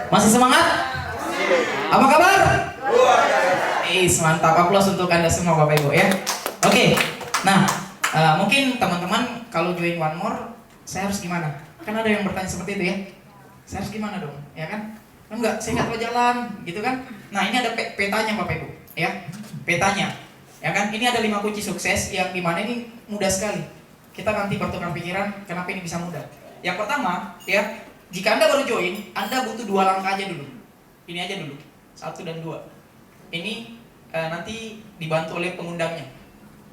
Masih semangat? Apa kabar? Mantap, aplaus untuk Anda semua Bapak Ibu ya. Oke, nah mungkin teman-teman kalau join One More, saya harus gimana? Kan ada yang bertanya seperti itu ya. Saya harus gimana dong, ya kan? Enggak, saya nggak tahu jalan, gitu kan? Nah ini ada petanya Bapak Ibu, ya, petanya, ya kan? Ini ada 5 kunci sukses yang dimana ini mudah sekali. Kita nanti bertukar pikiran, kenapa ini bisa mudah? Yang pertama, ya, jika Anda baru join, Anda butuh 2 langkah aja dulu. Ini aja dulu, 1 dan 2. Ini nanti dibantu oleh pengundangnya,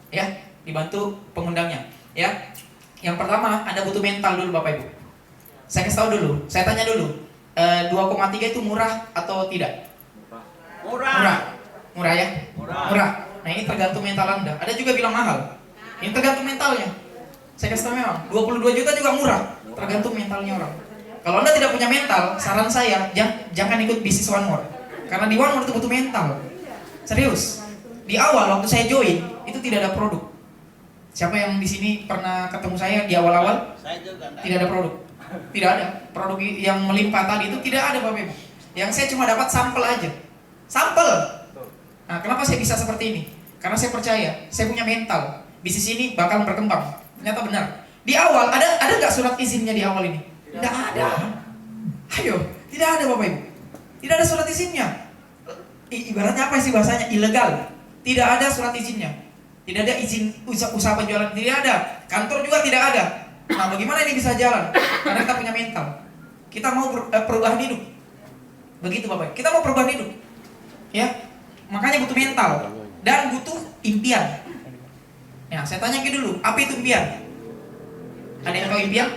ya, dibantu pengundangnya, ya. Yang pertama, Anda butuh mental dulu Bapak Ibu. Saya kasih tahu dulu, saya tanya dulu, 2,3 itu murah atau tidak? Murah ya? Murah. Nah ini tergantung mental Anda. Ada juga bilang mahal. Ini tergantung mentalnya. Saya kasih tahu memang 22 juta juga murah, tergantung mentalnya orang. Kalau Anda tidak punya mental, saran saya jangan ikut bisnis One More. Karena di One More itu butuh mental. Serius. Di awal waktu saya join itu tidak ada produk. Siapa yang di sini pernah ketemu saya di awal-awal? Saya juga tidak ada produk. Tidak ada produk yang melimpah tadi itu, tidak ada Bapak Ibu. Yang saya cuma dapat sampel aja. Sampel. Nah, kenapa saya bisa seperti ini? Karena saya percaya, saya punya mental. Bisnis ini bakal berkembang. Ternyata benar. Di awal ada nggak surat izinnya di awal ini? Tidak ada. Ayo, tidak ada Bapak Ibu. Tidak ada surat izinnya. Ibaratnya apa sih bahasanya? Ilegal. Tidak ada surat izinnya. Tidak ada izin usaha penjualan, tidak ada. Kantor juga tidak ada. Nah, bagaimana ini bisa jalan? Karena kita punya mental. Kita mau perubahan hidup. Begitu Bapak. Kita mau perubahan hidup. Ya. Makanya butuh mental dan butuh impian. Nah, saya tanya ke dulu, apa itu impian? Ada yang tahu impian?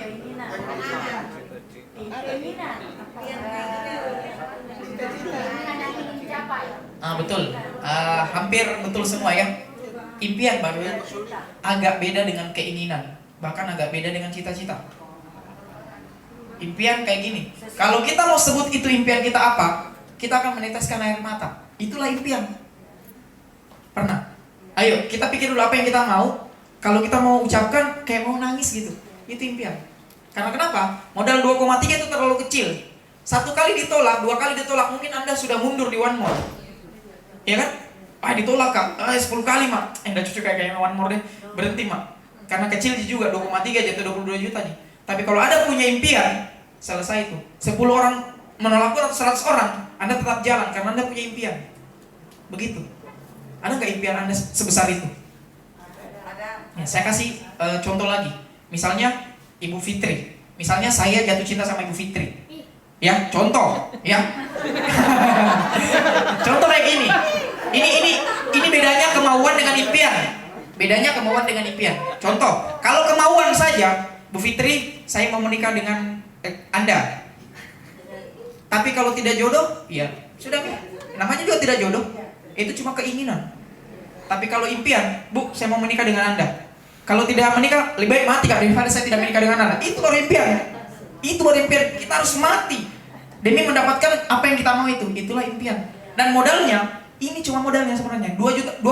Betul. Hampir betul semua ya. Impian baru agak beda dengan keinginan, bahkan agak beda dengan cita-cita. Impian kayak gini. Kalau kita mau sebut itu impian kita apa, kita akan meneteskan air mata. Itulah impian. Pernah? Ayo, kita pikir dulu apa yang kita mau. Kalau kita mau ucapkan kayak mau nangis gitu. Itu impian. Karena kenapa? Modal 2,3 itu terlalu kecil. 1 kali ditolak, 2 kali ditolak, mungkin Anda sudah mundur di One More. Ya kan? Ditolak Kak. 10 kali Mak. Enggak cocok kayak One More deh. Berhenti Mak. Karena kecil juga 2,3 jatuh 22 juta nih. Tapi kalau Anda punya impian, selesai itu. 10 orang menolak atau 100 orang, Anda tetap jalan karena Anda punya impian. Begitu. Ada nggak impian Anda sebesar itu? Ya, saya kasih contoh lagi. Misalnya Ibu Fitri. Misalnya saya jatuh cinta sama Ibu Fitri. Ya, contoh, ya. Contoh kayak gini. Ini bedanya kemauan dengan impian. Bedanya kemauan dengan impian. Contoh, kalau kemauan saja, Bu Fitri, saya mau menikah dengan Anda. Tapi kalau tidak jodoh, ya sudah. Namanya juga tidak jodoh. Itu cuma keinginan. Tapi kalau impian, Bu, saya mau menikah dengan Anda. Kalau tidak menikah, lebih baik mati Kak, daripada saya tidak menikah dengan Anda. Itu baru impian. Itu baru impian. Kita harus mati demi mendapatkan apa yang kita mau itu. Itulah impian. Dan modalnya, ini cuma modalnya sebenarnya. 2,3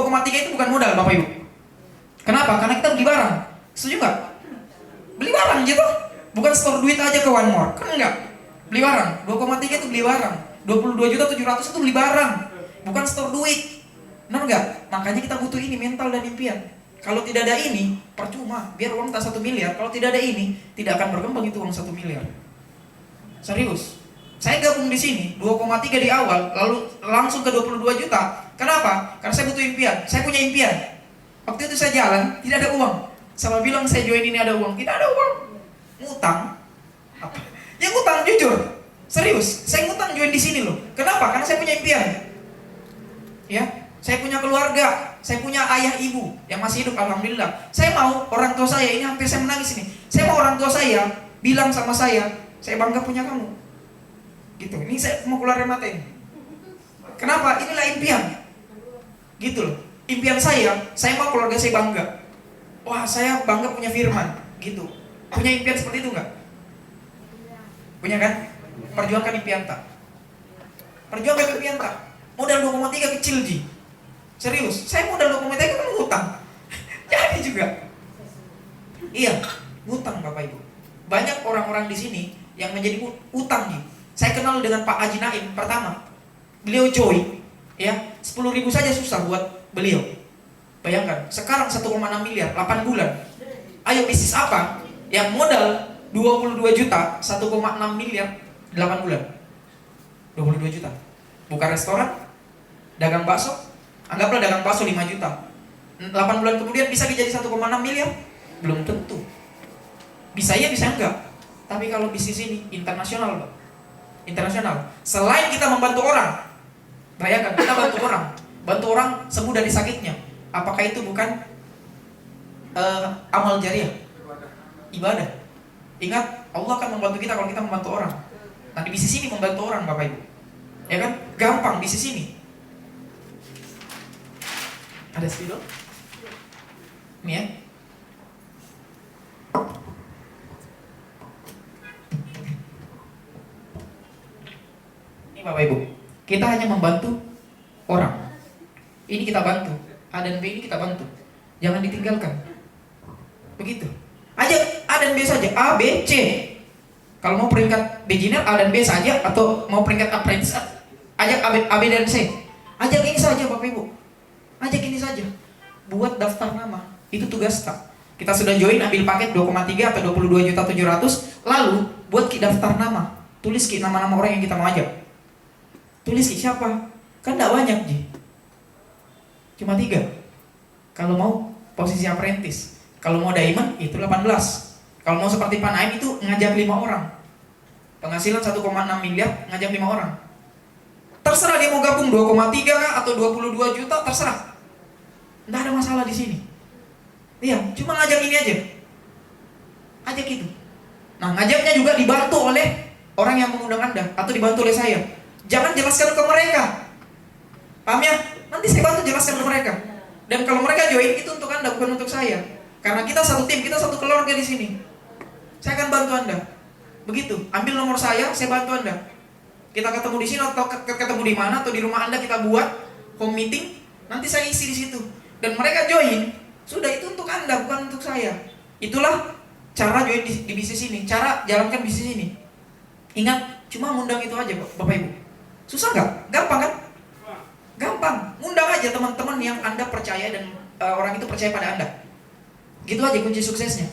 itu bukan modal Bapak Ibu. Kenapa? Karena kita beli barang. Setuju nggak? Beli barang gitu. Bukan store duit aja ke One More. Kan enggak. Beli barang. 2,3 itu beli barang. 22.700.000 itu beli barang. Bukan store duit. Benar nggak? Makanya kita butuh ini, mental dan impian. Kalau tidak ada ini, percuma. Biar uang tak 1 miliar. Kalau tidak ada ini, tidak akan berkembang itu uang 1 miliar. Serius. Saya gabung di sini 2,3 di awal, lalu langsung ke 22 juta. Kenapa? Karena saya butuh impian. Saya punya impian. Waktu itu saya jalan, tidak ada uang. Sama bilang saya join ini ada uang, tidak ada uang. Ngutang. Apa? Ya ngutang jujur. Serius. Saya ngutang join di sini loh. Kenapa? Karena saya punya impian. Ya, saya punya keluarga, saya punya ayah ibu yang masih hidup, alhamdulillah. Saya mau orang tua saya, ini hampir saya menangis ini. Saya mau orang tua saya bilang sama saya bangga punya kamu. Gitu. Ini saya mau keluar air mata ini. Kenapa? Inilah impian. Gitu loh. Impian saya mau keluarga saya bangga. Wah, saya bangga punya Firman. Gitu. Punya impian seperti itu enggak? Punya kan? Perjuangkan impian tak? Perjuangkan impian tak? Modal 2,3 kecil Ji. Serius, saya modal 2,3 kan ngutang. Jadi juga. Iya, ngutang Bapak Ibu. Banyak orang-orang di sini yang menjadi utang Ji. Saya kenal dengan Pak Haji Naim pertama. Beliau join, ya 10.000 saja susah buat beliau. Bayangkan, sekarang 1,6 miliar, 8 bulan. Ayo bisnis apa? Yang modal 22 juta, 1,6 miliar, 8 bulan. 22 juta. Buka restoran, dagang bakso, anggaplah dagang bakso 5 juta. 8 bulan kemudian bisa jadi 1,6 miliar? Belum tentu. Bisa ya, bisa enggak. Tapi kalau bisnis ini internasional, Pak. Internasional. Selain kita membantu orang, bayangkan kita bantu orang sembuh dari sakitnya. Apakah itu bukan amal jariah? Ibadah. Ingat, Allah akan membantu kita kalau kita membantu orang. Nah, di bisnis ini membantu orang, Bapak Ibu. Ya kan? Gampang bisnis ini. Ada spidol? Ini ya. Ini Bapak Ibu. Kita hanya membantu orang. Ini kita bantu. A dan B ini kita bantu. Jangan ditinggalkan. Begitu. Ajak A dan B saja. A, B, C. Kalau mau peringkat beginner A dan B saja, atau mau peringkat apprentice, ajak A, B dan C. Ajak ini saja Bapak Ibu. Ajak ini saja. Buat daftar nama. Itu tugas tak. Kita sudah join, ambil paket 2,3 atau 22.700.000. Lalu buat daftar nama. Tulis nama-nama orang yang kita mau ajak. Tulis siapa? Kan tidak banyak Ji. Cuma 3. Kalau mau posisi apprentice. Kalau mau diamond itu 18. Kalau mau seperti Pak Naim itu ngajak 5 orang. Penghasilan 1,6 miliar ngajak 5 orang. Terserah dia mau gabung 2,3 kah atau 22 juta, terserah. Tidak ada masalah di sini. Iya, cuma ngajak ini aja. Ajak itu. Nah, ngajaknya juga dibantu oleh orang yang mengundang Anda atau dibantu oleh saya. Jangan jelaskan ke mereka. Paham ya? Nanti saya bantu jelaskan ke mereka. Dan kalau mereka join itu untuk Anda, bukan untuk saya. Karena kita satu tim, kita satu keluarga di sini. Saya akan bantu Anda. Begitu. Ambil nomor saya bantu Anda. Kita ketemu di sini atau ketemu di mana atau di rumah Anda kita buat home meeting. Nanti saya isi di situ. Dan mereka join. Sudah, itu untuk Anda, bukan untuk saya. Itulah cara join di bisnis ini. Cara jalankan bisnis ini. Ingat, cuma ngundang itu aja Bapak Ibu. Susah nggak? Gampang kan? Gampang. Ngundang aja teman-teman yang Anda percaya dan orang itu percaya pada Anda. Gitu aja kunci suksesnya.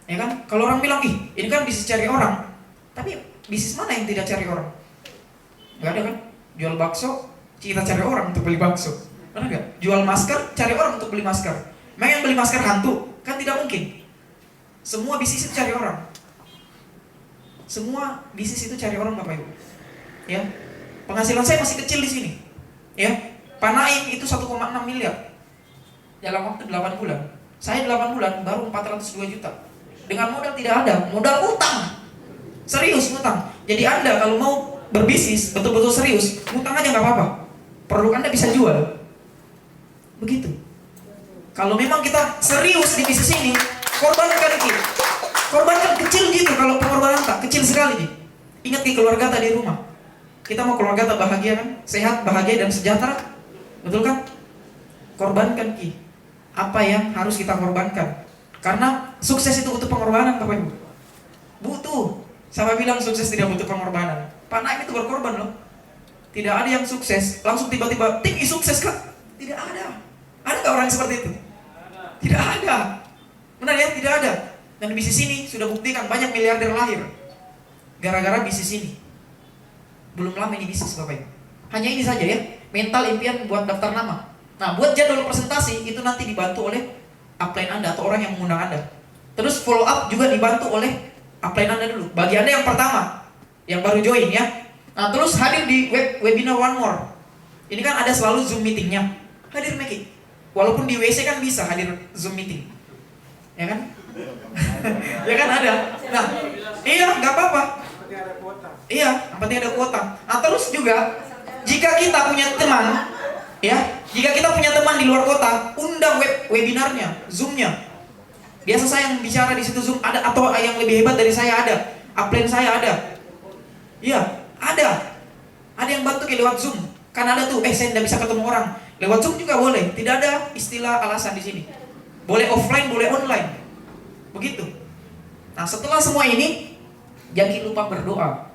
Ya kan? Kalau orang bilang, ini kan bisnis cari orang. Tapi bisnis mana yang tidak cari orang? Gak ada kan? Jual bakso, kita cari orang untuk beli bakso. Benar gak? Jual masker, cari orang untuk beli masker. Memang yang beli masker hantu? Kan tidak mungkin. Semua bisnis itu cari orang. Semua bisnis itu cari orang Bapak Ibu. Ya. Penghasilan saya masih kecil di sini. Ya. Pak Naim itu 1,6 miliar. Dalam waktu 8 bulan. Saya 8 bulan baru 402 juta. Dengan modal tidak ada, modal utang. Serius utang. Jadi Anda kalau mau berbisnis betul-betul serius, utang aja nggak apa-apa. Produk Anda bisa jual. Begitu. Kalau memang kita serius di bisnis ini, korbankan gitu. Korbankan kecil gitu. Kalau pengorbanan tak kecil sekali nih. Ingat di keluarga tadi rumah. Kita mau keluarga tak bahagia kan? Sehat, bahagia dan sejahtera. Betul kan? Korbankan Ki. Apa yang harus kita korbankan? Karena sukses itu butuh pengorbanan Bapak Ibu. Butuh. Siapa bilang sukses tidak butuh pengorbanan? Pak Naim itu berkorban loh. Tidak ada yang sukses langsung tiba-tiba tinggi sukses kan? Tidak ada. Ada nggak orang yang seperti itu? Tidak ada. Benar ya? Tidak ada. Dan bisnis ini sudah buktikan banyak miliarder lahir gara-gara bisnis ini. Belum lama ini bisnis Bapak Ibu. Hanya ini saja ya. Mental impian buat daftar nama. Nah, buat jadwal presentasi itu nanti dibantu oleh upline Anda atau orang yang mengundang Anda. Terus follow up juga dibantu oleh upline Anda dulu. Bagi Anda yang pertama, yang baru join ya. Nah, terus hadir di webinar One More. Ini kan ada selalu Zoom meetingnya. Hadir make it. Walaupun di WC kan bisa hadir Zoom meeting. Ya kan? Ya kan ada. Nah, iya nggak apa-apa. Iya, yang penting ada kuota. Nah, terus juga jika kita punya teman, ya, jika kita punya teman di luar kota, undang webinarnya, Zoom-nya. Biasa saya yang bicara di situ Zoom ada, atau yang lebih hebat dari saya ada, upline saya ada. Iya, ada. Ada yang bantu kayak lewat Zoom. Kan ada tuh, saya tidak bisa ketemu orang. Lewat Zoom juga boleh. Tidak ada istilah alasan di sini. Boleh offline, boleh online. Begitu. Nah, setelah semua ini, jangan lupa berdoa.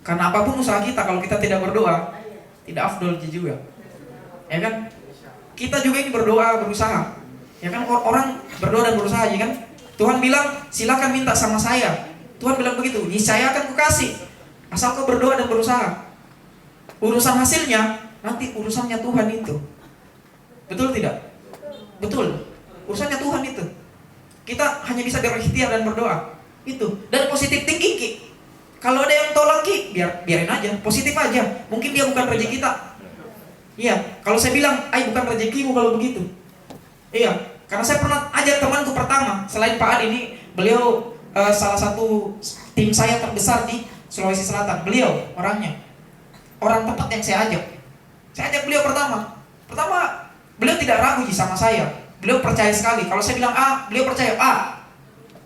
Karena apapun usaha kita, kalau kita tidak berdoa, tidak afdol juga. Ya kan? Kita juga ini berdoa, berusaha. Ya kan, orang berdoa dan berusaha, ya kan? Tuhan bilang, silakan minta sama saya. Tuhan bilang begitu, niscaya akan kukasih. Asal kau berdoa dan berusaha. Urusan hasilnya, nanti urusannya Tuhan itu. Betul tidak? Betul. Urusannya Tuhan itu. Kita hanya bisa berikhtiar dan berdoa. Itu. Dan positif thinking, Ki. Kalau ada yang tolak, Ki, biarin aja, positif aja. Mungkin dia bukan rezeki kita. Iya, kalau saya bilang, bukan rezekimu kalau begitu. Iya, karena saya pernah ajak temanku pertama, selain Pak Adi ini, beliau salah satu tim saya terbesar di Sulawesi Selatan. Beliau orangnya, orang tepat yang saya ajak. Saya ajak beliau pertama. Beliau tidak ragu sama saya. Beliau percaya sekali. Kalau saya bilang A, beliau percaya A.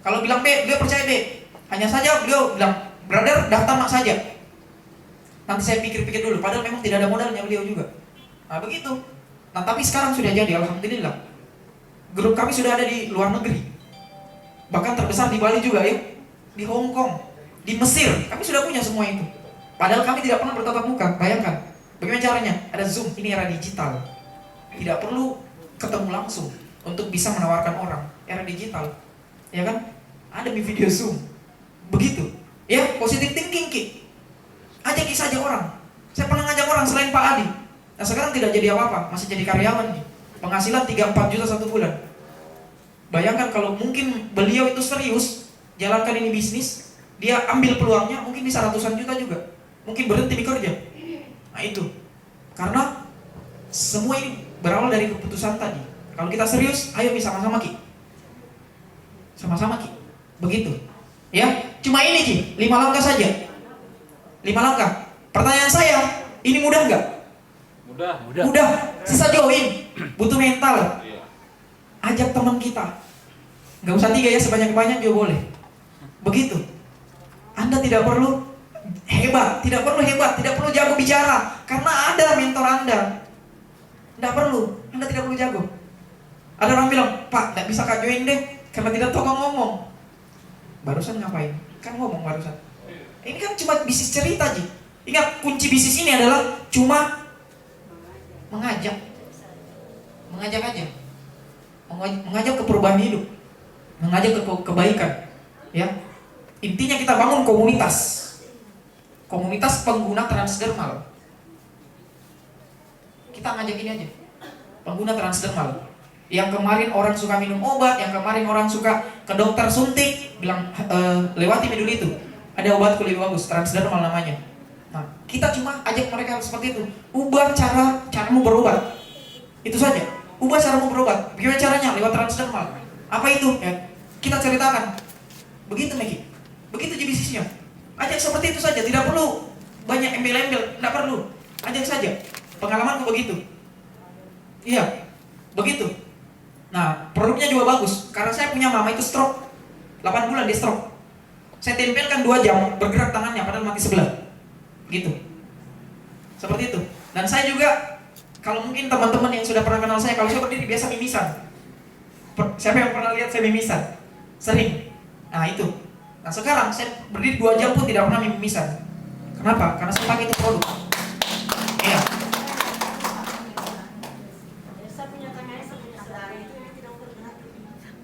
Kalau bilang B, beliau percaya B. Hanya saja beliau bilang, brother, daftar saja. Nanti saya pikir-pikir dulu. Padahal memang tidak ada modalnya beliau juga. Nah begitu. Nah tapi sekarang sudah jadi, alhamdulillah. Grup kami sudah ada di luar negeri. Bahkan terbesar di Bali juga ya. Di Hong Kong, di Mesir. Kami sudah punya semua itu. Padahal kami tidak pernah bertatap muka. Bayangkan. Bagaimana caranya? Ada Zoom, ini era digital. Tidak perlu ketemu langsung untuk bisa menawarkan orang. Era digital. Ya kan? Ada di video Zoom. Begitu. Ya, positive thinking, Ki. Ajak saja orang. Saya pernah ngajak orang selain Pak Adi. Nah sekarang tidak jadi apa-apa, masih jadi karyawan nih. Penghasilan 3-4 juta satu bulan. Bayangkan kalau mungkin beliau itu serius jalankan ini bisnis, dia ambil peluangnya, mungkin bisa ratusan juta juga. Mungkin berhenti bekerja. Nah itu. Karena semua ini berawal dari keputusan tadi. Kalau kita serius, ayo sama-sama, Ki. Sama-sama, Ki. Begitu. Ya, cuma ini, Ki, 5 langkah saja. 5 langkah. Pertanyaan saya, ini mudah nggak? Mudah. Sisa join. Butuh mental. Ajak teman kita. Nggak usah 3 ya, sebanyak-banyak juga boleh. Begitu. Anda tidak perlu hebat, tidak perlu jago bicara, karena ada mentor Anda. Tidak perlu, Anda tidak perlu jago. Ada orang bilang, Pak, tidak bisa Kak join deh, karena tidak tahu ngomong. Barusan ngapain? Kan ngomong barusan. Ini kan cuma bisnis cerita aja. Ingat, kunci bisnis ini adalah cuma mengajak aja. Mengajak ke perubahan hidup, mengajak ke kebaikan. Ya, intinya kita bangun komunitas pengguna transdermal. Kita ngajak ini aja, pengguna transdermal. Yang kemarin orang suka minum obat, yang kemarin orang suka ke dokter suntik, bilang lewati dulu itu. Ada obat lebih bagus, transdermal namanya. Nah, kita cuma ajak mereka seperti itu. Ubah caramu berobat. Itu saja. Ubah caramu berobat. Bagaimana caranya? Lewat transdermal. Apa itu? Ya, kita ceritakan. Begitu, Meki. Begitu aja bisnisnya. Ajak seperti itu saja. Tidak perlu banyak embel-embel. Tidak perlu. Ajak saja. Pengalamanku begitu. Iya. Begitu. Nah, produknya juga bagus. Karena saya punya mama itu stroke. 8 bulan dia stroke. Saya tempelkan 2 jam, bergerak tangannya padahal mati sebelah. Gitu. Seperti itu. Dan saya juga, kalau mungkin teman-teman yang sudah pernah kenal saya, kalau saya berdiri biasa mimisan. Siapa yang pernah lihat saya mimisan? Sering. Nah itu. Nah sekarang saya berdiri 2 jam pun tidak pernah mimisan. Kenapa? Karena saya pakai itu produk. Iya.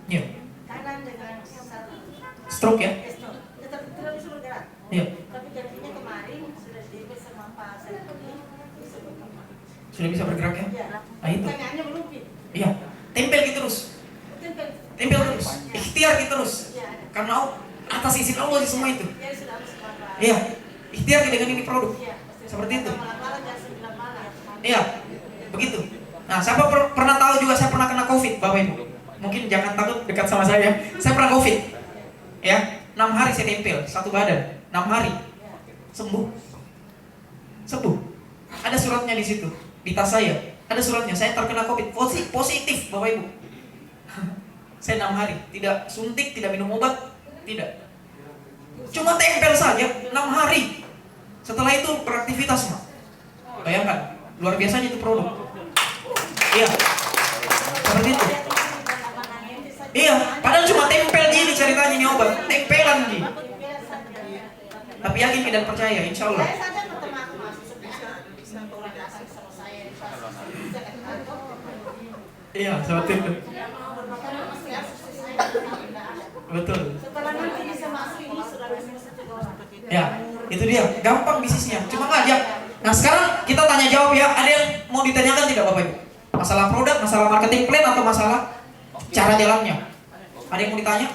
Iya. Stroke ya? Tidak bisa bergerak. Iya. Tapi jadinya kemarin sudah di sama Pak Saifullah Sudah bisa bergerak ya? Iya. Nah itu. Tangannya melupit. Iya. Tempel gitu terus. Tempel terus. Ikhtiar gitu terus. Iya. Karena atas izin Allah sih semua itu. Ya sudah harus Bapak. Iya. Ikhtiar dengan ini produk. Iya. Seperti itu. Malam-malam jam 9 malam. Iya. Begitu. Nah, siapa pernah tahu juga saya pernah kena COVID, Bapak Ibu? Mungkin jangan takut dekat sama saya. Saya pernah COVID. Ya, 6 hari saya tempel satu badan. 6 hari. Sembuh. Ada suratnya di situ, di tas saya. Ada suratnya, saya terkena COVID. Positif, Bapak Ibu. Saya 6 hari, tidak suntik, tidak minum obat, tidak. Cuma tempel saja 6 hari. Setelah itu beraktivitas, Mak. Bayangkan, luar biasanya itu produk. Iya. Seperti itu. Iya, padahal cuma tempel gini ceritanya ini obat. Tempelan gini. Tapi yakin dan percaya, insya Allah. Saya saja ketemu aku masih bisa orang datang sama saya di pas bisa ke kantor. Iya, seperti itu. Karena masih asisten saya tidak ada. Betul. Setelah nanti bisa masuk ini sudah bisa satu orang. Ya, itu dia. Gampang bisnisnya. Cuma ngajak. Nah sekarang kita tanya jawab ya. Ada yang mau ditanyakan tidak Bapak Ibu? Masalah produk, masalah marketing plan atau masalah cara jalannya? Ada yang mau ditanya?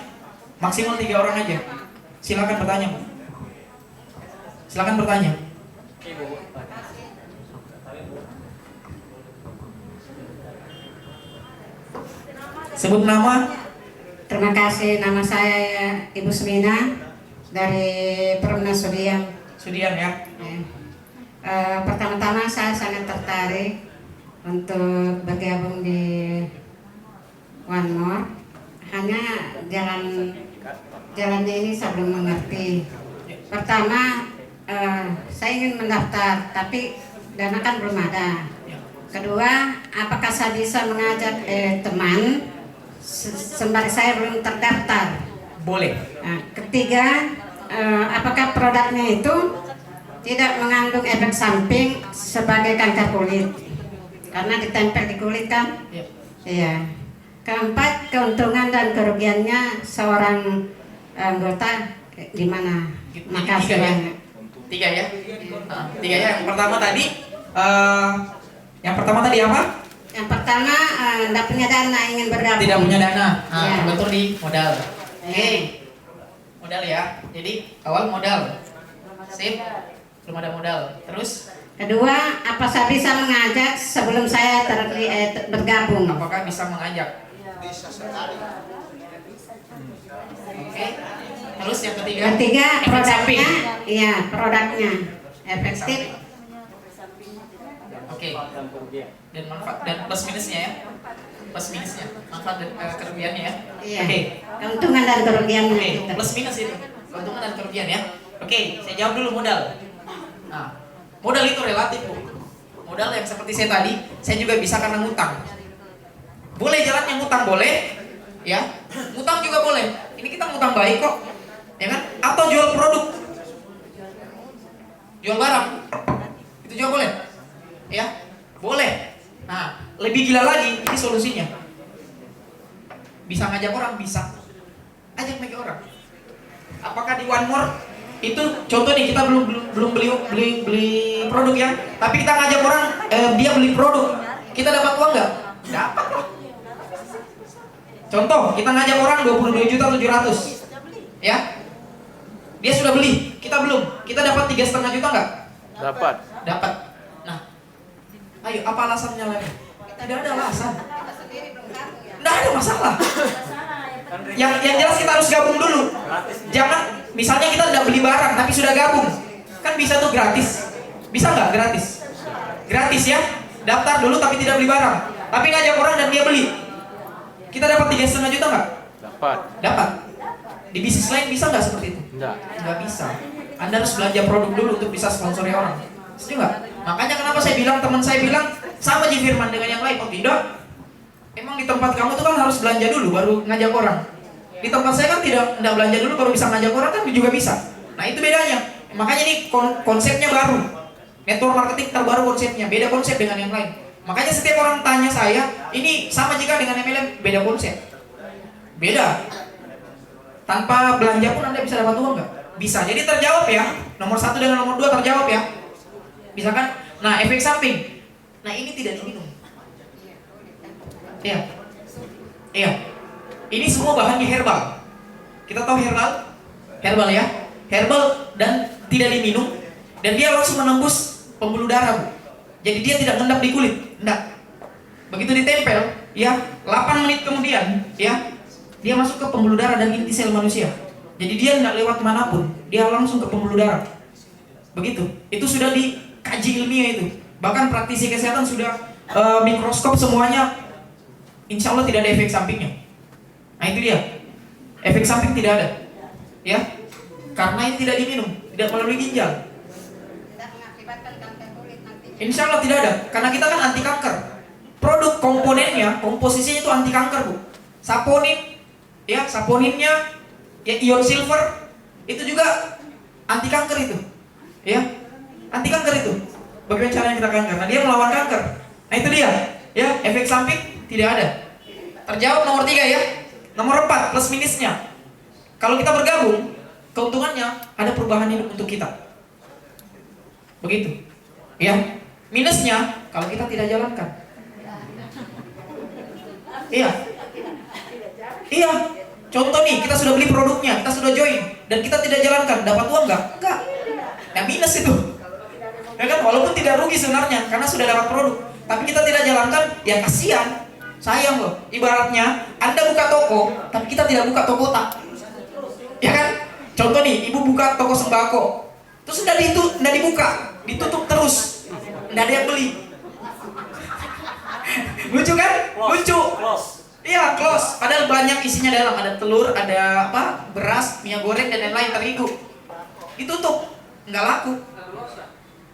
Maksimal 3 orang aja. Silakan bertanya. Silakan bertanya. Sebut nama. Terima kasih, nama saya Ibu Semina dari Perumnas Sudiang. Sudian ya. Pertama-tama saya sangat tertarik untuk bergabung di One More. Hanya jalannya ini saya belum mengerti. Pertama, saya ingin mendaftar, tapi dana kan belum ada. Kedua, apakah saya bisa mengajak teman sembari saya belum terdaftar? Boleh. Nah, ketiga, apakah produknya itu tidak mengandung efek samping sebagai kanker kulit? Karena ditempel di kulit kan? Ya. Iya. Keempat, keuntungan dan kerugiannya seorang anggota gimana? Makasih Tiga ya. banyak. 3 ya. 3 ya. Yang pertama tadi apa? Yang pertama, tidak punya dana, ingin bergabung. Tidak punya dana. Ya. Betul di modal. Oke. Modal ya. Jadi awal modal. Sip. Belum ada modal. Terus Kedua, apa saya bisa mengajak sebelum saya bergabung? apakah bisa mengajak? Oke. Terus yang ketiga? Ketiga, efek produknya, samping. iya produknya efektif. Oke. Dan manfaat dan plus minusnya ya. Plus minusnya, manfaat dan kerugiannya ya. Iya. Oke. Keuntungan dan kerugiannya. Oke, gitu. plus minus itu. Keuntungan dan kerugian ya. Oke, saya jawab dulu modal. Nah, modal itu relatif, Bu. Modal yang seperti saya tadi, saya juga bisa karena ngutang. Boleh jalannya ngutang boleh, ya. Ngutang juga boleh. Ini kita ngutang baik kok. Ya kan? Atau jual produk. Jual barang. Itu juga boleh. Ya. Boleh. Nah, lebih gila lagi ini solusinya. Bisa ngajak orang, bisa. Ajak mereka orang. Apakah di One More itu contoh nih, kita belum beli produk ya, tapi kita ngajak orang, dia beli produk, kita dapat uang nggak? Dapat lah. Contoh, kita ngajak orang 22.700.000 ya, dia sudah beli, kita belum, kita dapat 3,5 juta nggak? Dapat. Dapat. Nah, ayo apa alasannya lagi? Tidak ada alasan. Tidak ada masalah. Yang jelas kita harus gabung dulu. Jangan, misalnya kita tidak beli barang tapi sudah gabung, kan bisa tuh gratis. Bisa nggak gratis? Gratis ya. Daftar dulu tapi tidak beli barang, tapi ngajak orang dan dia beli. Kita dapat 3,5 juta nggak? Dapat. Dapat. Di bisnis lain bisa nggak seperti itu? Enggak. Nggak bisa. Anda harus belanja produk dulu untuk bisa sponsori orang. Setuju nggak? Makanya kenapa saya bilang, teman saya bilang sama Ji Firman dengan yang lain. Oh tidak. Emang di tempat kamu tuh kan harus belanja dulu baru ngajak orang. Di tempat saya kan tidak belanja dulu baru bisa ngajak orang, kan juga bisa. Nah itu bedanya. Makanya ini konsepnya baru. Network marketing terbaru konsepnya, beda konsep dengan yang lain. Makanya setiap orang tanya saya, ini sama jika dengan MLM, beda konsep. Beda. Tanpa belanja pun Anda bisa dapat uang nggak? Bisa. Jadi terjawab ya. Nomor 1 dengan nomor 2 terjawab ya. Bisa kan? Nah efek samping. Nah ini tidak diminum. Iya. Iya. Ini semua bahannya herbal. Kita tahu herbal? Herbal ya. Herbal dan tidak diminum, dan dia langsung menembus pembuluh darah, Bu. Jadi dia tidak mengendap di kulit, enggak. Begitu ditempel, ya, 8 menit kemudian, ya, dia masuk ke pembuluh darah dan inti sel manusia. Jadi dia tidak lewat manapun, dia langsung ke pembuluh darah. Begitu. Itu sudah dikaji ilmiah itu. Bahkan praktisi kesehatan sudah mikroskop semuanya. Insya Allah tidak ada efek sampingnya. Nah itu dia. Efek samping tidak ada. Ya. Karena ini tidak diminum, tidak melalui ginjal. Tidak mengakibatkan kanker kulit nanti. Insya Allah tidak ada. Karena kita kan anti kanker. Produk komponennya, komposisinya itu anti kanker, Bu. Saponin, ya, saponinnya, ya, ion silver itu juga anti kanker itu. Ya. Anti kanker itu. Bagaimana caranya kita kanker? Nah, dia melawan kanker. Nah, itu dia. Ya, efek samping tidak ada. Terjawab nomor 3 ya. Nomor 4 plus minusnya. Kalau kita bergabung, keuntungannya ada perubahan hidup untuk kita. Begitu. Ya. Minusnya kalau kita tidak jalankan. Iya. Iya. Contoh nih, kita sudah beli produknya, kita sudah join, dan kita tidak jalankan, dapat uang nggak? Nggak. Nah, minus itu. Ya kan, walaupun tidak rugi sebenarnya, karena sudah dapat produk, tapi kita tidak jalankan, ya kasihan, sayang loh. Ibaratnya, Anda buka toko, tapi kita tidak buka toko tak. Ya kan? Contoh nih, ibu buka toko sembako, terus udah dibuka, ditutup terus, nggak ada yang beli. Lucu kan? Lucu. Iya, close. Padahal banyak isinya dalam, ada telur, ada apa? Beras, minyak goreng dan lain-lain, terigu. Ditutup, nggak laku.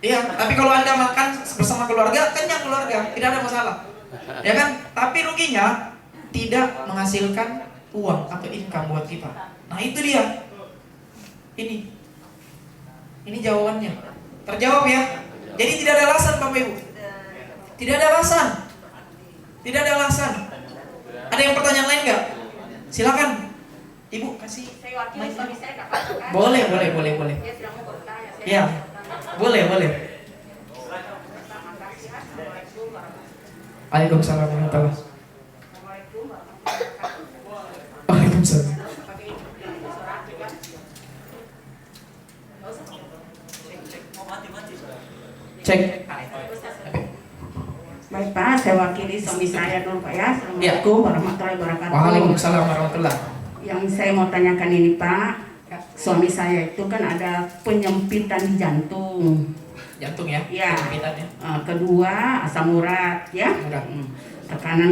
Iya, tapi kalau Anda makan bersama keluarga, kenyang keluarga, tidak ada masalah. Ya kan? Tapi ruginya tidak menghasilkan uang atau income buat kita. Nah, itu dia. Ini jawabannya. Terjawab ya. Jadi tidak ada alasan Bapak Ibu. Tidak ada alasan. Tidak ada alasan. Ada yang pertanyaan lain nggak? Silakan. Ibu kasih. Saya wakili suami saya Kak Pak. Boleh. Dia sudah mau bertanya. Ya. Boleh. Waalaikumsalam warahmatullahi wabarakatuh. Waalaikumsalam. Cek. Baik Pak, saya wakili suami saya dulu Pak ya. Assalamualaikum warahmatullahi wabarakatuh. Waalaikumsalam warahmatullahi. Yang saya mau tanyakan ini Pak, suami saya itu kan ada penyempitan di jantung. Jantung ya? Ya. Penyempitannya. Kedua asam urat ya. Urat. Tekanan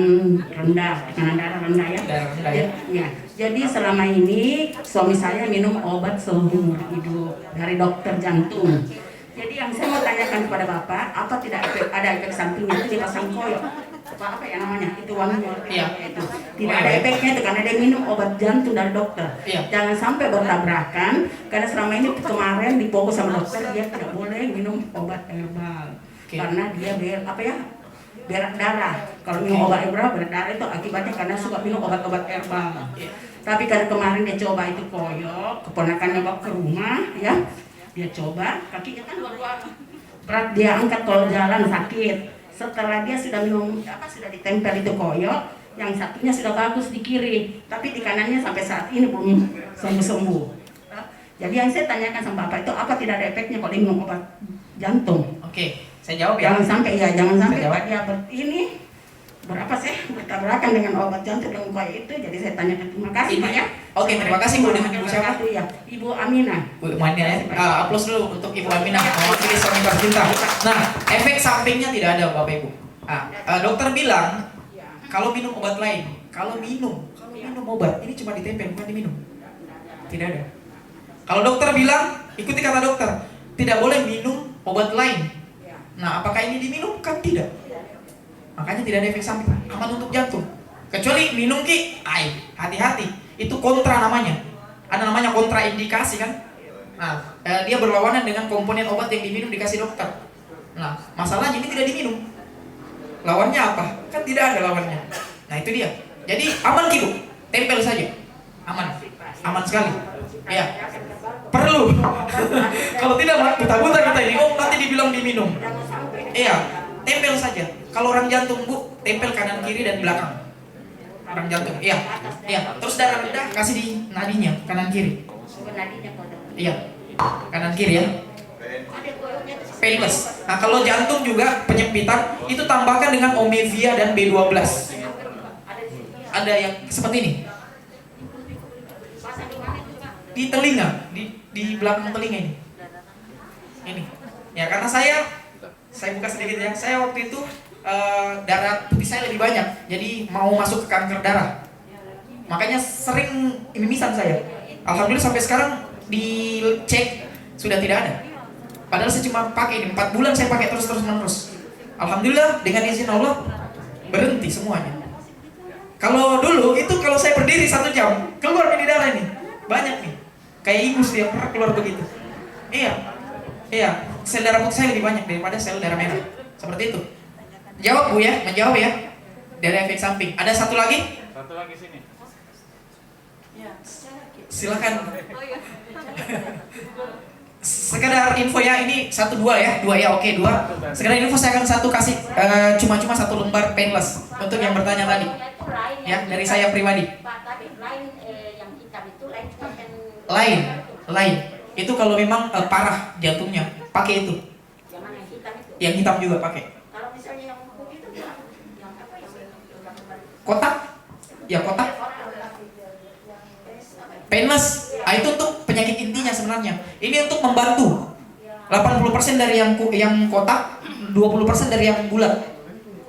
darah rendah ya. Darah rendah ya. Ya. Jadi selama ini suami saya minum obat seumur hidup dari dokter jantung. Jadi yang saya mau tanyakan kepada Bapak, apa tidak ada efek sampingnya itu dipasang koyo? Apa ya namanya? Itu wanginya. Iya. Itu. Tidak ada efeknya itu karena dia minum obat jantung dari dokter. Iya. Jangan sampai bertabrakan karena selama ini kemarin difokus sama dokter dia tidak boleh minum obat herbal. Oke. Karena dia berak darah. Kalau minum obat herbal berak darah itu akibatnya karena suka minum obat-obat herbal. Iya. Tapi karena kemarin dia coba itu koyo, keponakannya bawa ke rumah ya. Dia coba, kakinya kan dua-dua berat, dia angkat kalau jalan sakit. Setelah dia sudah minum sudah ditempel itu koyo, yang satunya sudah bagus di kiri, tapi di kanannya sampai saat ini belum sembuh-sembuh. Jadi yang saya tanyakan sama Bapak itu apa tidak ada efeknya kalau dia minum obat jantung? Oke, saya jawab ya. Jangan sampai Saya Pak dia bertabrakan dengan obat jantung dengan koyo itu. Jadi saya tanyakan terima kasih Pak ya. Oke, terima kasih Bu. Dengan Ibu siapa? Ya, Ibu Aminah. Bu Aminah ya. Aplaus dulu untuk Ibu Aminah mewakili suami tercinta. Nah, efek sampingnya tidak ada Bapak Ibu. Dokter bilang kalau minum obat lain, kalau minum obat ini cuma ditempel bukan diminum. Tidak ada. Kalau dokter bilang, ikuti kata dokter, tidak boleh minum obat lain. Nah, apakah ini diminum? Kan tidak. Makanya tidak ada efek samping, aman untuk jantung. Kecuali minum hati-hati. Itu kontra namanya. Ada namanya kontraindikasi kan? Nah, dia berlawanan dengan komponen obat yang diminum dikasih dokter. Nah, masalahnya ini tidak diminum. Lawannya apa? Kan tidak ada lawannya. Nah, itu dia. Jadi aman Bu, tempel saja. Aman sekali. Ya. Perlu. Kalau tidak buta-buta kita ini. Oh, nanti dibilang diminum. Iya. Tempel saja. Kalau orang jantung Bu, tempel kanan kiri dan belakang. Orang jantung, iya. Terus darah rendah kasih di nadinya kanan kiri. Iya, kanan kiri ya. Painless. Nah kalau jantung juga penyempitan itu tambahkan dengan omevia dan B12. Ada yang seperti ini. Di telinga, di belakang telinga ini. Ini. Ya karena saya buka sedikit ya. Saya waktu itu darah putih saya lebih banyak, jadi mau masuk ke kanker darah. Makanya sering mimisan saya. Alhamdulillah sampai sekarang dicek sudah tidak ada. Padahal saya cuma pakai 4 bulan saya pakai terus menerus. Alhamdulillah dengan izin Allah berhenti semuanya. Kalau dulu itu kalau saya berdiri 1 jam keluar nih darah ini banyak nih. Kayak ingus dia keluar begitu. Iya. Iya, sel darah putih saya lebih banyak daripada sel darah merah. Seperti itu. Jawab Bu ya, menjawab ya. Dari efek samping. Ada satu lagi? Satu lagi sini. Silakan. Sekedar info ya, ini 1 2 ya, 2 ya, oke 2. Sekedar info saya akan kasih cuma 1 lembar painless untuk yang bertanya tadi. Ya, dari saya pribadi. Pak, tapi lain yang hitam itu lain cuma pen. Lain. Itu kalau memang parah jantungnya, pakai itu. Yang mana yang hitam itu? Yang hitam juga pakai. Kalau misalnya yang putih itu yang apa yang Kotak? Ya kotak. Painless. Itu untuk penyakit intinya sebenarnya. Ini untuk membantu. 80% dari yang kotak, 20% dari yang bulat.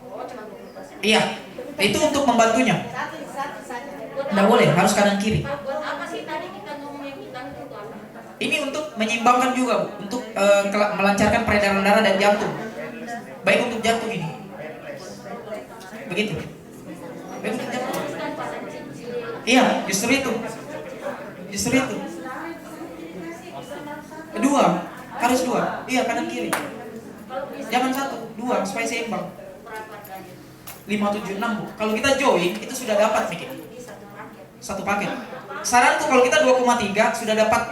Oh, cuma 20%. Iya. Itu untuk membantunya. Satu saja. Nggak boleh, harus kanan kiri. Buat apa sih tadi kita ngomong yang hitam itu apa? Ini untuk menyeimbangkan juga, Bu, untuk melancarkan peredaran darah dan jantung. Baik untuk jantung ini. Begitu. Baik untuk jantung. Kan pasang cincin. Iya, justru itu. Dua, harus 2. Iya, kanan kiri. Jangan 1, 2 supaya seimbang. Berapa tadi? 576, Bu. Kalau kita join itu sudah dapat nih. Di satu paket. Satu paket. Saranku kalau kita 2,3 sudah dapat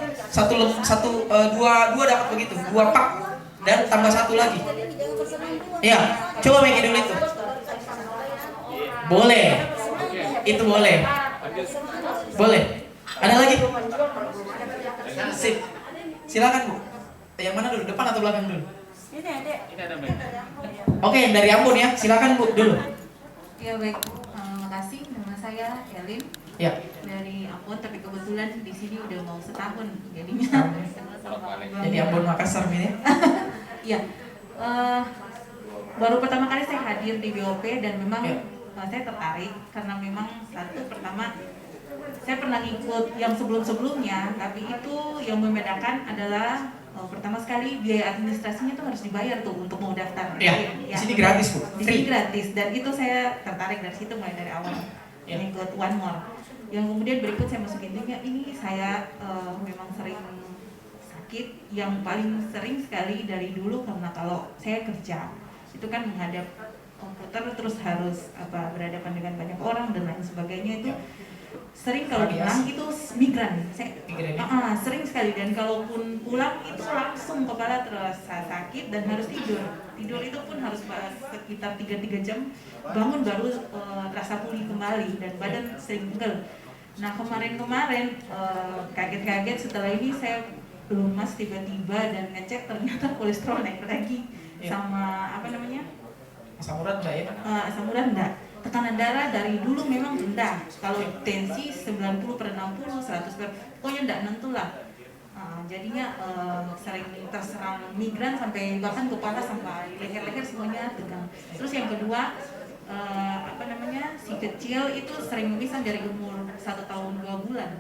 dua dapat begitu, 2 pak dan tambah 1 lagi. Iya, coba bikin dulu itu. Boleh. Itu boleh. Boleh. Ada lagi? Sip. Silakan Bu. Yang mana dulu? Depan atau belakang dulu? Ini Adek. Ini ada Mbak. Oke, yang dari Ambon ya. Silakan Bu dulu. Ya baik, makasih. Nama saya Elin Ya. dari Ambon, tapi kebetulan di sini udah mau setahun jadinya. Jadi Ambon Makassar ini. Iya, baru pertama kali saya hadir di BOP dan memang Ya. Saya tertarik karena memang satu pertama saya pernah ikut yang sebelum-sebelumnya, tapi itu yang membedakan adalah pertama sekali biaya administrasinya tuh harus dibayar tuh untuk mau daftar. Ya. Di sini gratis Bu. Di sini Free. gratis dan itu saya tertarik dari situ mulai dari awal. Ya. Ikut One More. Yang kemudian berikut saya masukin linknya, ini saya memang sering sakit, yang paling sering sekali dari dulu karena kalau saya kerja itu kan menghadap komputer terus harus berhadapan dengan banyak orang dan lain sebagainya itu sering kalau pulang itu migran. Saya sering sekali dan kalaupun pulang itu langsung kepala terasa sakit dan harus tidur itu pun harus sekitar 3 jam bangun baru terasa pulih kembali dan badan sering pegel. Nah kemarin kaget-kaget setelah ini saya lemas tiba-tiba dan ngecek ternyata kolesterol naik lagi sama Asam urat enggak ya? asam urat enggak. Tekanan darah dari dulu memang rendah. Kalau tensi 90/60, 100 pokoknya enggak nentu lah. Jadinya sering terserang migran sampai bahkan kepala sampai leher-leher semuanya tegang. Terus yang kedua si kecil itu sering memisah dari umur 1 tahun 2 bulan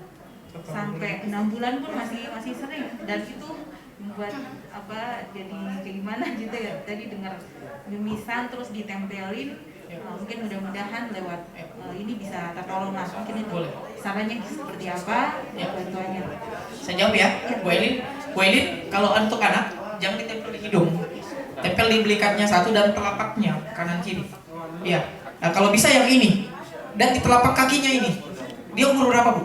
sampai 6 bulan pun masih sering dan itu membuat jadi kayak gimana gitu ya. Tadi dengar mimisan terus ditempelin, mungkin mudah-mudahan lewat ini bisa tertolong lah. Mungkin itu sarannya seperti apa bantuannya. Saya jawab ya, Bu Elin, kalau untuk anak jangan ditempel di hidung, tempel di belikatnya 1 dan telapaknya kanan kiri. Iya. Nah kalau bisa yang ini dan di telapak kakinya ini. Dia umur berapa Bu?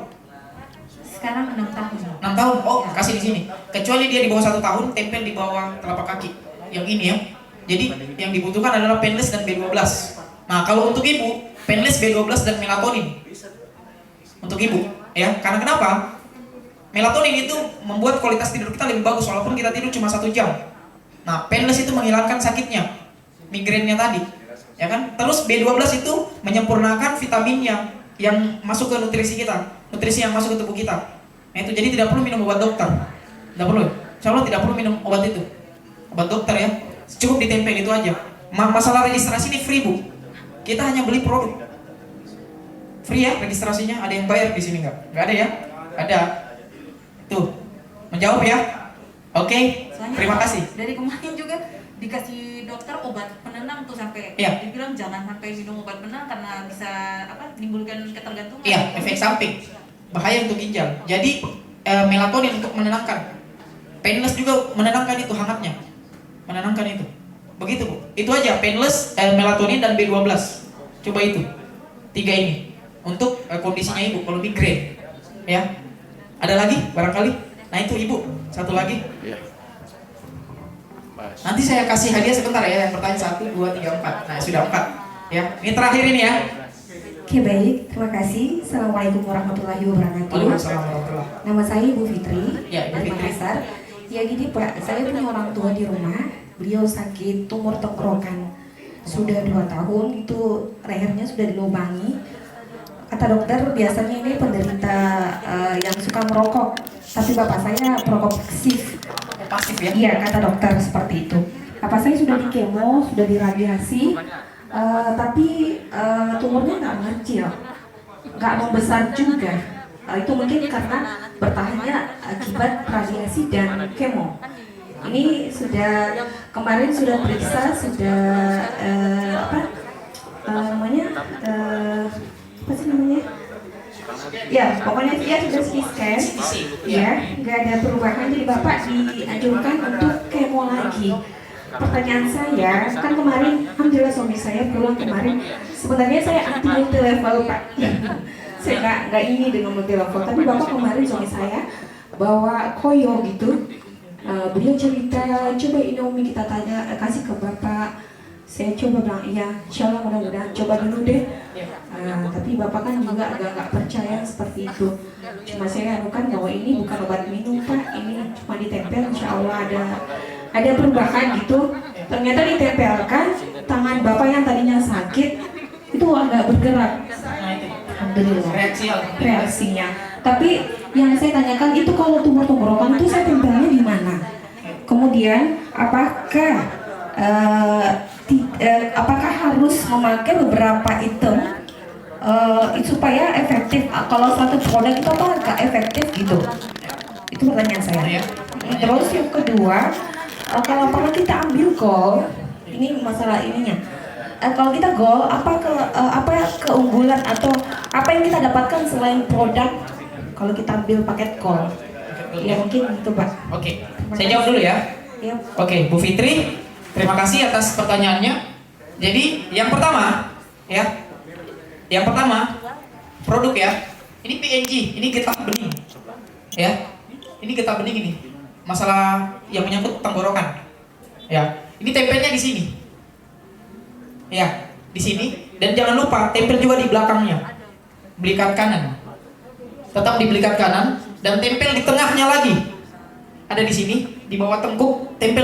Sekarang 6 tahun. 6 tahun. Oh kasih di sini. Kecuali dia di bawah 1 tahun, tempel di bawah telapak kaki. Yang ini ya. Jadi yang dibutuhkan adalah painless dan B12. Nah kalau untuk ibu, painless B12 dan melatonin. Untuk ibu, ya. Karena kenapa? Melatonin itu membuat kualitas tidur kita lebih bagus walaupun kita tidur cuma 1 jam. Nah, painless itu menghilangkan sakitnya, migrainnya tadi, ya kan? Terus B12 itu menyempurnakan vitaminnya yang masuk ke nutrisi kita, nutrisi yang masuk ke tubuh kita. Nah itu jadi tidak perlu minum obat dokter, tidak perlu. Insya Allah tidak perlu minum obat itu, obat dokter ya. Cukup ditempel itu aja. Masalah registrasi ini free Bu. Kita hanya beli produk. Free ya registrasinya. Ada yang bayar di sini nggak? Nggak ada ya? Ada. Tuh, menjawab ya. Oke. Soalnya Terima kasih. Dari kemarin juga dikasih dokter obat penenang tuh sampai dibilang jangan sampai minum obat penenang karena bisa menimbulkan ketergantungan. Iya, efek samping. Bahaya untuk ginjal. Jadi melatonin untuk menenangkan. Painless juga menenangkan itu, hangatnya. Menenangkan itu. Begitu Bu. Itu aja, painless, melatonin dan B12. Coba itu. 3 ini. Untuk kondisinya Ibu kalau migrain. Ya. Ada lagi barangkali? Nah itu Ibu, satu lagi. Iya. Mas. Nanti saya kasih hadiah sebentar ya. Yang pertanyaan 1, 2, 3, 4. Nah sudah 4. Ya. Ini terakhir ini ya. Oke baik, terima kasih. Assalamualaikum warahmatullahi wabarakatuh. Waalaikumsalam warahmatullahi. Nama saya Ibu Fitri Ya, Ibu dari Fitri. Makassar. Ya gini Pak, saya punya orang tua di rumah. Beliau sakit tumor tenggorokan. Sudah 2 tahun, itu lehernya sudah dilubangi. Kata dokter biasanya ini penderita yang suka merokok. Tapi bapak saya perokok pasif. Pasif ya. Iya, kata dokter seperti itu. Bapak saya sudah di kemo, sudah diradiasi, tapi tumornya nggak mengecil, nggak membesar juga. Itu mungkin karena bertahannya akibat radiasi dan kemo. Ini sudah kemarin sudah periksa, sudah apa sih namanya? Ya, pokoknya dia sudah CT scan, ya, nggak ada perubahan. Jadi bapak dianjurkan untuk kemo lagi. Pertanyaan saya, kan kemarin, alhamdulillah suami saya pulang kemarin. Sebenarnya saya anti multi level Pak. Saya nggak ini dengan multi level, tapi bapak kemarin suami saya bawa koyo gitu. Beliau cerita, coba Indomie kita tanya, kasih ke bapak. Saya coba bilang iya, insya Allah mudah-mudahan coba dulu deh. Tapi bapak kan juga agak nggak percaya seperti itu. Cuma saya anukan bahwa ini bukan obat minum Pak, ini cuma ditempel, insya Allah ada perubahan gitu. Ternyata ditempelkan, tangan bapak yang tadinya sakit itu agak bergerak. Alhamdulillah. Reaksinya. Tapi yang saya tanyakan itu kalau tumor tenggorokan itu saya tempelnya di mana? Kemudian apakah harus memakai beberapa item supaya efektif? Kalau satu produk itu apakah efektif gitu? Itu pertanyaan saya. Terus yang kedua, kalau pernah kita ambil gol, ini masalah ininya. Kalau kita gol, apa keunggulan atau apa yang kita dapatkan selain produk kalau kita ambil paket gol? Ya mungkin itu Pak. Oke, saya jawab dulu ya. Ya. Oke, Bu Fitri, terima kasih atas pertanyaannya. Jadi yang pertama, ya, yang pertama produk ya. Ini PNG, ini getah bening, ya. Ini getah bening ini. Masalah yang menyangkut tenggorokan, ya. Ini tempelnya di sini, ya, di sini. Dan jangan lupa tempel juga di belakangnya, belikat kanan. Tetap di belikat kanan dan tempel di tengahnya lagi. Ada di sini, di bawah tengkuk, tempel